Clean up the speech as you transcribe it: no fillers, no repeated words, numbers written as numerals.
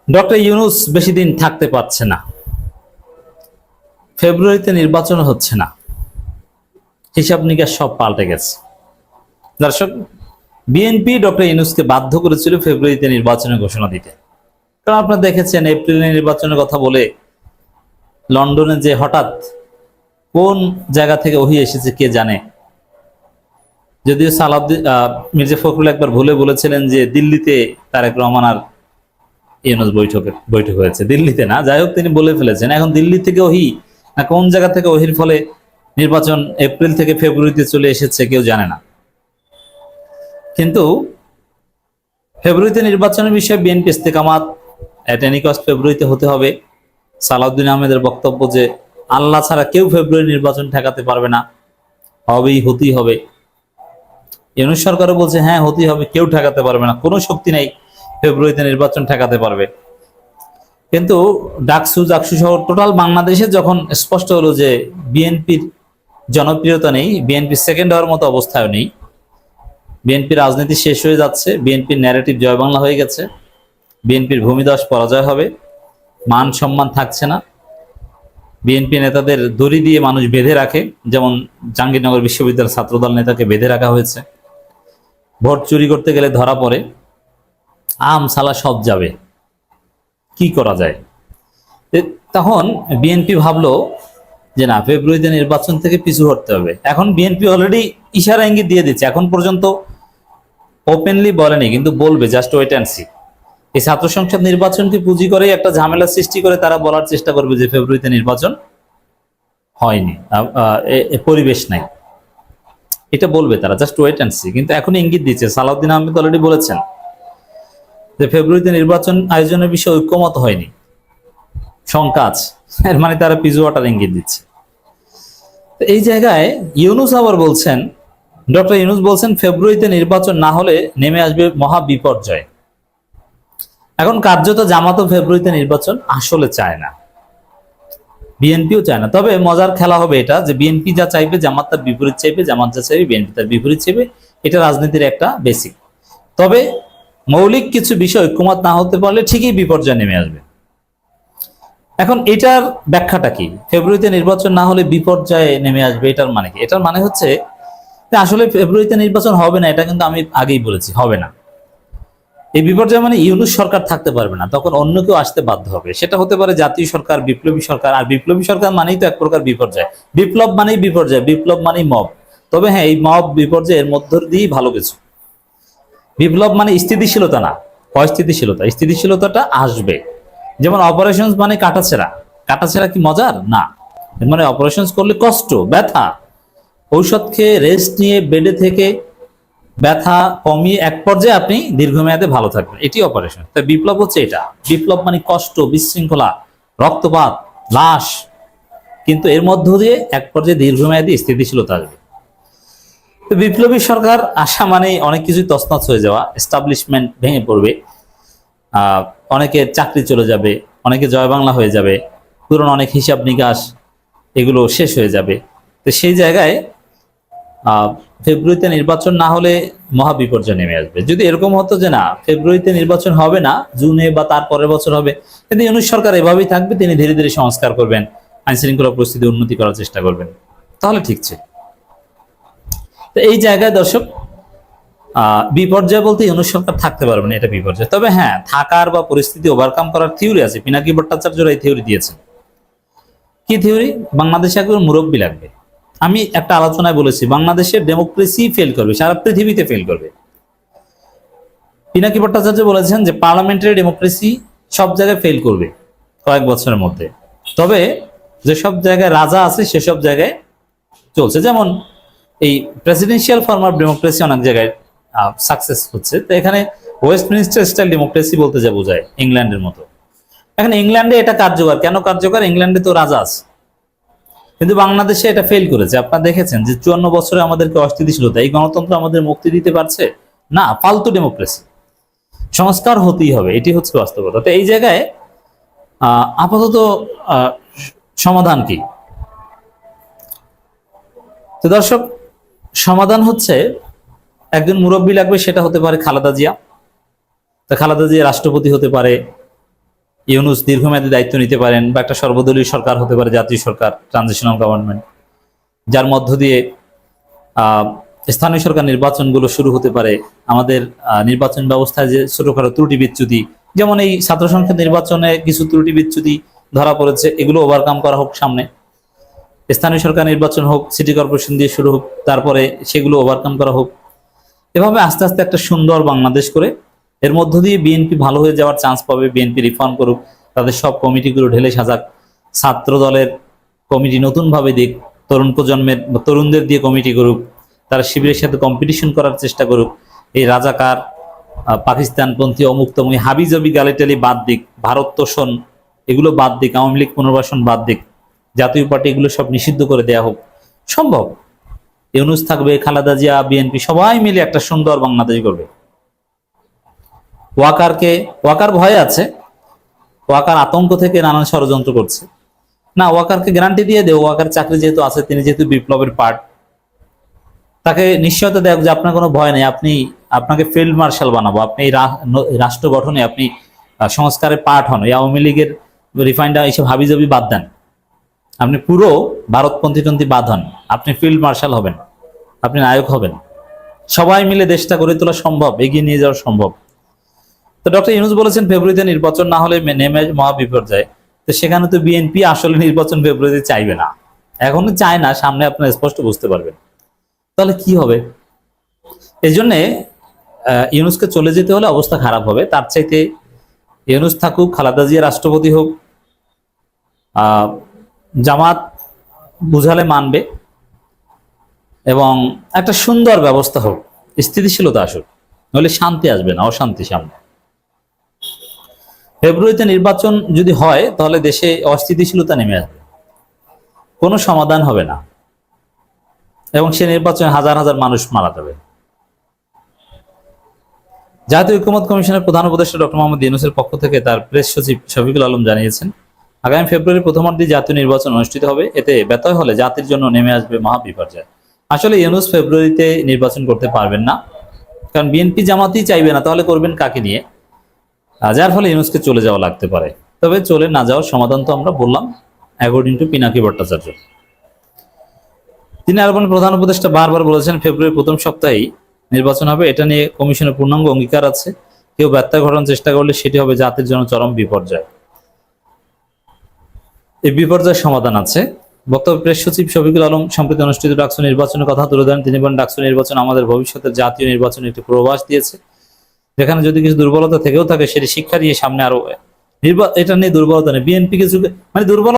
Doctor Yunus বেশি দিন থাকতে পারছে না, ফেব্রুয়ারিতে নির্বাচন হচ্ছে না, হিসাব নিকাশ সব পাল্টে গেছে। দর্শক, বিএনপি ডক্টর ইউনূসকে বাধ্য করেছিল ফেব্রুয়ারিতে নির্বাচনের ঘোষণা দিতে। কারণ আপনারা দেখেছেন এপ্রিলে নির্বাচনের কথা বলে লন্ডনে যে হঠাৎ কোন জায়গা থেকে ওহি এসেছে কে জানে। যদিও সালাউদ্দিন মির্জা ফখরুল একবার ভুলে বলেছিলেন যে দিল্লিতে তারেক রহমান আর ইউনূস বৈঠক হয়েছে, দিল্লিতে না, যাই হোক তিনি বলে ফেলেছেন। এখন দিল্লি থেকে ওহি না কোন জায়গা থেকে ওহির ফলে নির্বাচন এপ্রিল থেকে ফেব্রুয়ারিতে চলে এসেছে কেউ জানে না। কিন্তু ফেব্রুয়ারিতে নির্বাচনের বিষয়ে বিএনপি ইস্তেকামাত এট এনি কস্ট ফেব্রুয়ারিতে হতে হবে। সালাউদ্দিন আহমেদের বক্তব্য যে আল্লাহ ছাড়া কেউ ফেব্রুয়ারি নির্বাচন ঠেকাতে পারবে না, হতেই হবে। ইউনূস সরকারও বলছে হ্যাঁ হতেই হবে, কেউ ঠেকাতে পারবে না, কোনো শক্তি নেই ফেব্রুয়ারিতে নির্বাচন ঠেকাতে পারবে। কিন্তু ডাকসু জাকসু সহ টোটাল বাংলাদেশে যখন স্পষ্ট হলো যে বিএনপির জনপ্রিয়তা নেই, বিএনপি সেকেন্ড হওয়ার মতো অবস্থায় নেই, বিএনপির রাজনীতি শেষ হয়ে যাচ্ছে, বিএনপির ন্যারেটিভ জয় বাংলা হয়ে গেছে, বিএনপির ভূমিধস পরাজয় হবে, মান সম্মান থাকছে না, বিএনপি নেতাদের দড়ি দিয়ে মানুষ বেঁধে রাখে, যেমন জাহাঙ্গীরনগর বিশ্ববিদ্যালয়ের ছাত্রদল নেতাকে বেঁধে রাখা হয়েছে, ভোট চুরি করতে গেলে ধরা পড়ে, আম সালা সব যাবে, কি করা যায়? তখন বিএনপি ভাবলো যে না, ফেব্রুয়ারিতে নির্বাচন থেকে পিছু হটতে হবে। এখন বিএনপি অলরেডি ইশারা ইঙ্গিত দিয়ে দিচ্ছে, এখন পর্যন্ত ওপেনলি বলেনি কিন্তু বলবে, জাস্ট ওয়েট অ্যান্ড সি। এই ছাত্র সংসদ নির্বাচনকে পুঁজি করে একটা ঝামেলা সৃষ্টি করে তারা বলার চেষ্টা করবে যে ফেব্রুয়ারিতে নির্বাচন হয়নি, পরিবেশ নাই, এটা বলবে তারা, জাস্ট ওয়েট অ্যান্ড সি। কিন্তু এখন ইঙ্গিত দিচ্ছে, সালাউদ্দিন আহমেদ অলরেডি বলেছেন যে ফেব্রুয়ারিতে নির্বাচন আয়োজনের বিষয়ে ঐক্যমত হয়নি, শঙ্কা আছে, এর মানে তারা পিছু হটার ইঙ্গিত দিচ্ছে। এই জায়গায় ইউনূস আবার বলছেন, ডক্টর ইউনূস বলছেন ফেব্রুয়ারিতে নির্বাচন না হলে নেমে আসবে মহা বিপর্যয়। এখন কার্যত জামাতও ফেব্রুয়ারিতে নির্বাচন আসলে চায় না, বিএনপিও চায় না। তবে মজার খেলা হবে এটা যে বিএনপি যা চাইবে জামাত তার বিপরীত চাইবে, জামাত যা চাইবে বিএনপি তার বিপরীত চাইবে, এটা রাজনীতির একটা বেসিক। তবে মৌলিক কিছু বিষয় ঐক্যমত না হতে পারলে ঠিকই বিপর্যয় নেমে আসবে। এখন এটার ব্যাখ্যাটা কি? ফেব্রুয়ারিতে নির্বাচন না হলে বিপর্যয়ে নেমে আসবে, এটার মানে কি? এটার মানে হচ্ছে যে আসলে ফেব্রুয়ারিতে নির্বাচন হবে না, এটা কিন্তু আমি আগেই বলেছি হবে না। এই বিপর্যয় মানে ইউনূস সরকার থাকতে পারবে না, তখন অন্য কেউ আসতে বাধ্য হবে। সেটা হতে পারে জাতীয় সরকার, বিপ্লবী সরকার। আর বিপ্লবী সরকার মানেই তো এক প্রকার বিপর্যয়, বিপ্লব মানেই বিপর্যয়, বিপ্লব মানেই মব। তবে হ্যাঁ, এই মব বিপর্যয়ের মধ্য দিয়েই ভালো কিছু। বিপ্লব মানে স্থিতিশীলতা না, অস্থিতিশীলতা, স্থিতিশীলতাটা আসবে। যেমন অপারেশন মানে কাটাছেঁড়া, কাটাছেঁড়া কি মজার? না, মানে অপারেশন করলে কষ্ট, ব্যথা, ঔষধ খেয়ে রেস্ট নিয়ে বেডে থেকে ব্যথা কমিয়ে এক পর্যায়ে আপনি দীর্ঘমেয়াদে ভালো থাকবেন, এটি অপারেশন। তাই বিপ্লব হচ্ছে এটা। বিপ্লব মানে কষ্ট, বিশৃঙ্খলা, রক্তপাত, লাশ, কিন্তু এর মধ্য দিয়ে এক পর্যায়ে দীর্ঘমেয়াদী স্থিতিশীলতা আসবে। তো বিপ্লবী সরকার আসা মানে অনেক কিছুই তছনছ হয়ে যাওয়া, এস্টাবলিশমেন্ট ভেঙে পড়বে, অনেকের চাকরি চলে যাবে, অনেকে জয় বাংলা হয়ে যাবে, পুরনো অনেক হিসাব নিকাশ এগুলো শেষ হয়ে যাবে। তো সেই জায়গায় ফেব্রুয়ারিতে নির্বাচন না হলে মহা বিপর্যয় নেমে আসবে। যদি এরকম হতো যে না, ফেব্রুয়ারিতে নির্বাচন হবে না, জুনে বা তার পরের বছর হবে, কিন্তু ইউনূস সরকার এভাবেই থাকবে, তিনি ধীরে ধীরে সংস্কার করবেন, আইন শৃঙ্খলা পরিস্থিতি উন্নতি করার চেষ্টা করবেন, তাহলে ঠিক ছিল। তো এই জায়গায় দর্শক, বিপর্যয় বলতে ইউনূস সরকার থাকতে পারবে না, এটা বিপর্যয়। তবে হ্যাঁ, থাকার বা পরিস্থিতি ওভারকাম করার থিওরি আছে। পিনাকি ভট্টাচার্যরা এই থিওরি দিয়েছেন। কি থিওরি? বাংলাদেশে একজন মুরব্বী লাগবে। আমি একটা আলোচনায় বলেছি, বাংলাদেশের ডেমোক্রেসি ফেল করবে, সারা পৃথিবীতে ফেল করবে। পিনাকি ভট্টাচার্য বলেছেন যে পার্লামেন্টারি ডেমোক্রেসি সব জায়গায় ফেল করবে কয়েক বছরের মধ্যে। তবে যেসব জায়গায় রাজা আছে সেসব জায়গায় চলছে। যেমন এই প্রেসিডেন্সিয়াল ফর্ম অফ ডেমোক্রেসি অনেক জায়গায় সাকসেস হচ্ছে। তো এখানে ওয়েস্টমিনিস্টার স্টাইল ডেমোক্রেসি বলতে যা বোঝায় ইংল্যান্ডের মতো। এখন ইংল্যান্ডে এটা কার্যকর, কেন কার্যকর? ইংল্যান্ডে তো রাজা আছে, কিন্তু বাংলাদেশে এটা ফেল করেছে। আপনারা দেখেছেন যে 54 বছরে আমাদেরকে অস্থিতিশীলতা, এই গণতন্ত্র আমাদের মুক্তি দিতে পারছে না, ফালতু ডেমোক্রেসি। সংস্কার হতেই হবে, এটি হচ্ছে বাস্তবতা। তো এই জায়গায় আপাতত সমাধান কি? তো দর্শক, সমাধান হচ্ছে একজন মুরব্বী লাগবে, সেটা হতে পারে খালেদা জিয়া। তো খালেদা জিয়া রাষ্ট্রপতি হতে পারে, ইউনূস দীর্ঘমেয়াদী দায়িত্ব নিতে পারেন, বা একটা সর্বদলীয় সরকার হতে পারে, জাতীয় সরকার, ট্রানজিশনাল গভর্নমেন্ট, যার মধ্য দিয়ে স্থানীয় সরকার নির্বাচনগুলো শুরু হতে পারে। আমাদের নির্বাচন ব্যবস্থায় যে ছোটখাটো ত্রুটি বিচ্যুতি, যেমন এই ছাত্র সংসদ নির্বাচনে কিছু ত্রুটি বিচ্যুতি ধরা পড়েছে, এগুলো ওভারকাম করা হোক সামনে। স্থানীয় সরকার নির্বাচন হোক, সিটি কর্পোরেশন দিয়ে শুরু হোক, তারপরে সেগুলো ওভারকাম করা হোক। এভাবে আস্তে আস্তে একটা সুন্দর বাংলাদেশ করে, এর মধ্য দিয়ে বিএনপি ভালো হয়ে যাওয়ার চান্স পাবে। বিএনপি রিফর্ম করুক, তাদের সব কমিটিগুলো ঢেলে সাজাক, ছাত্র দলের কমিটি নতুনভাবে দিক, তরুণ প্রজন্মের তরুণদের দিয়ে কমিটি করুক, তারা শিবিরের সাথে কম্পিটিশন করার চেষ্টা করুক। এই রাজাকার, পাকিস্তানপন্থী, অমুক তমুক হাবিজাবি গালিটালি বাদ দিক, ভারত তোষণ এগুলো বাদ দিক, আওয়ামী লীগ পুনর্বাসন বাদ দিক, জাতীয় পার্টি এগুলো সব নিষিদ্ধ করে দেয়া হোক। সম্ভব। ইউনূস থাকবে, খালেদা জিয়া, বিএনপি সবাই মিলে একটা সুন্দর বাংলাদেশ করবে। ওয়াকার ভয়ে আছে, ওয়াকার আতঙ্ক থেকে নানান ষড়যন্ত্র করছে। না, ওয়াকারকে গ্যারান্টি দিয়ে দেও, ওয়াকার চাকরি যেহেতু আছে, তিনি যেহেতু বিপ্লবের পার্ট, তাকে নিশ্চয়তা দেখ যে আপনার কোনো ভয় নেই, আপনাকে ফিল্ড মার্শাল বানাবো, আপনি এই রাষ্ট্র গঠনে আপনি সংস্কারের পার্ট হন, এই আওয়ামী লীগের রিফাইন্ডা এইসব হাবিজাবি বাদ দেন, আপনি পুরো ভারতপন্থী বাদ হন, আপনি ফিল্ড মার্শাল হবেন, আপনি নায়ক হবেন। সবাই মিলে দেশটা গড়ে তোলা সম্ভব, এগিয়ে নিয়ে যাওয়া সম্ভব। তো ডক্টর ইউনূস বলেছেন ফেব্রুয়ারিতে নির্বাচন না হলে নেমে মহা বিপর্যয়। তো সেখানে তো বিএনপি আসলে নির্বাচন ফেব্রুয়ারিতে চাইবে না, এখনো চায় না, সামনে আপনার স্পষ্ট বুঝতে পারবেন। তাহলে কি হবে? এই জন্যে ইউনূসকে চলে যেতে হলে অবস্থা খারাপ হবে। তার চাইতে ইউনূস থাকুক, খালেদা জিয়া রাষ্ট্রপতি হোক, জামাত বুঝালে মানবে, এবং একটা সুন্দর ব্যবস্থা হোক, স্থিতিশীলতা আসুক, নইলে শান্তি আসবে না, অশান্তি সামনে। ফেব্রুয়ারিতে নির্বাচন যদি হয় তাহলে দেশে অস্থিতিশীলতা নেমে আসবে, কোনো সমাধান হবে না, এবং সে নির্বাচনে হাজার হাজার মানুষ মারা যাবে। জাতীয় ঐকমত্য কমিশনের প্রধান উপদেষ্টা ডক্টর মোহাম্মদ ইউনূসের পক্ষ থেকে তার প্রেস সচিব শফিকুল আলম জানিয়েছেন, আগামী ফেব্রুয়ারির প্রথমার্ধে জাতীয় নির্বাচন অনুষ্ঠিত হবে, এতে ব্যত্যয় হলে জাতির জন্য নেমে আসবে মহা বিপর্যয়। আসলে ইউনূস ফেব্রুয়ারিতে নির্বাচন করতে পারবেন না, কারণ বিএনপি জামাতই চাইবে না, তাহলে করবেন কাকে নিয়ে? যার ফলে ইউনূসকে চলে যাওয়া লাগতে পারে। তবে চলে না যাওয়ার সমাধান তো আমরা বললাম, অ্যাকর্ডিং টু পিনাকি ভট্টাচার্য। তিনি আরো প্রধান উপদেষ্টা বারবার বলেছেন ফেব্রুয়ারির প্রথম সপ্তাহেই নির্বাচন হবে, এটা নিয়ে কমিশনের পূর্ণাঙ্গ অঙ্গীকার আছে। কেউ ব্যত্যয় ঘটানোর চেষ্টা করলে সেটি হবে জাতির জন্য চরম বিপর্যয়। এই বিপর্যয়ের সমাধান আছে। বক্তব্য প্রেস সচিব শফিকুল আলম সম্প্রতি অনুষ্ঠিত ডাকসু নির্বাচনের কথা তুলে ধরেন। তিনি বলেন, ডাকসু নির্বাচন আমাদের ভবিষ্যতের জাতীয় নির্বাচনে একটি পূর্বাভাস দিয়েছে, যেখানে যদি কিছু দুর্বলতা থেকেও থাকে সেটি শিক্ষা দিয়ে সামনে আরো এটা নিয়ে দুর্বলতা নেই, বিএনপি কিছু দুর্বলতা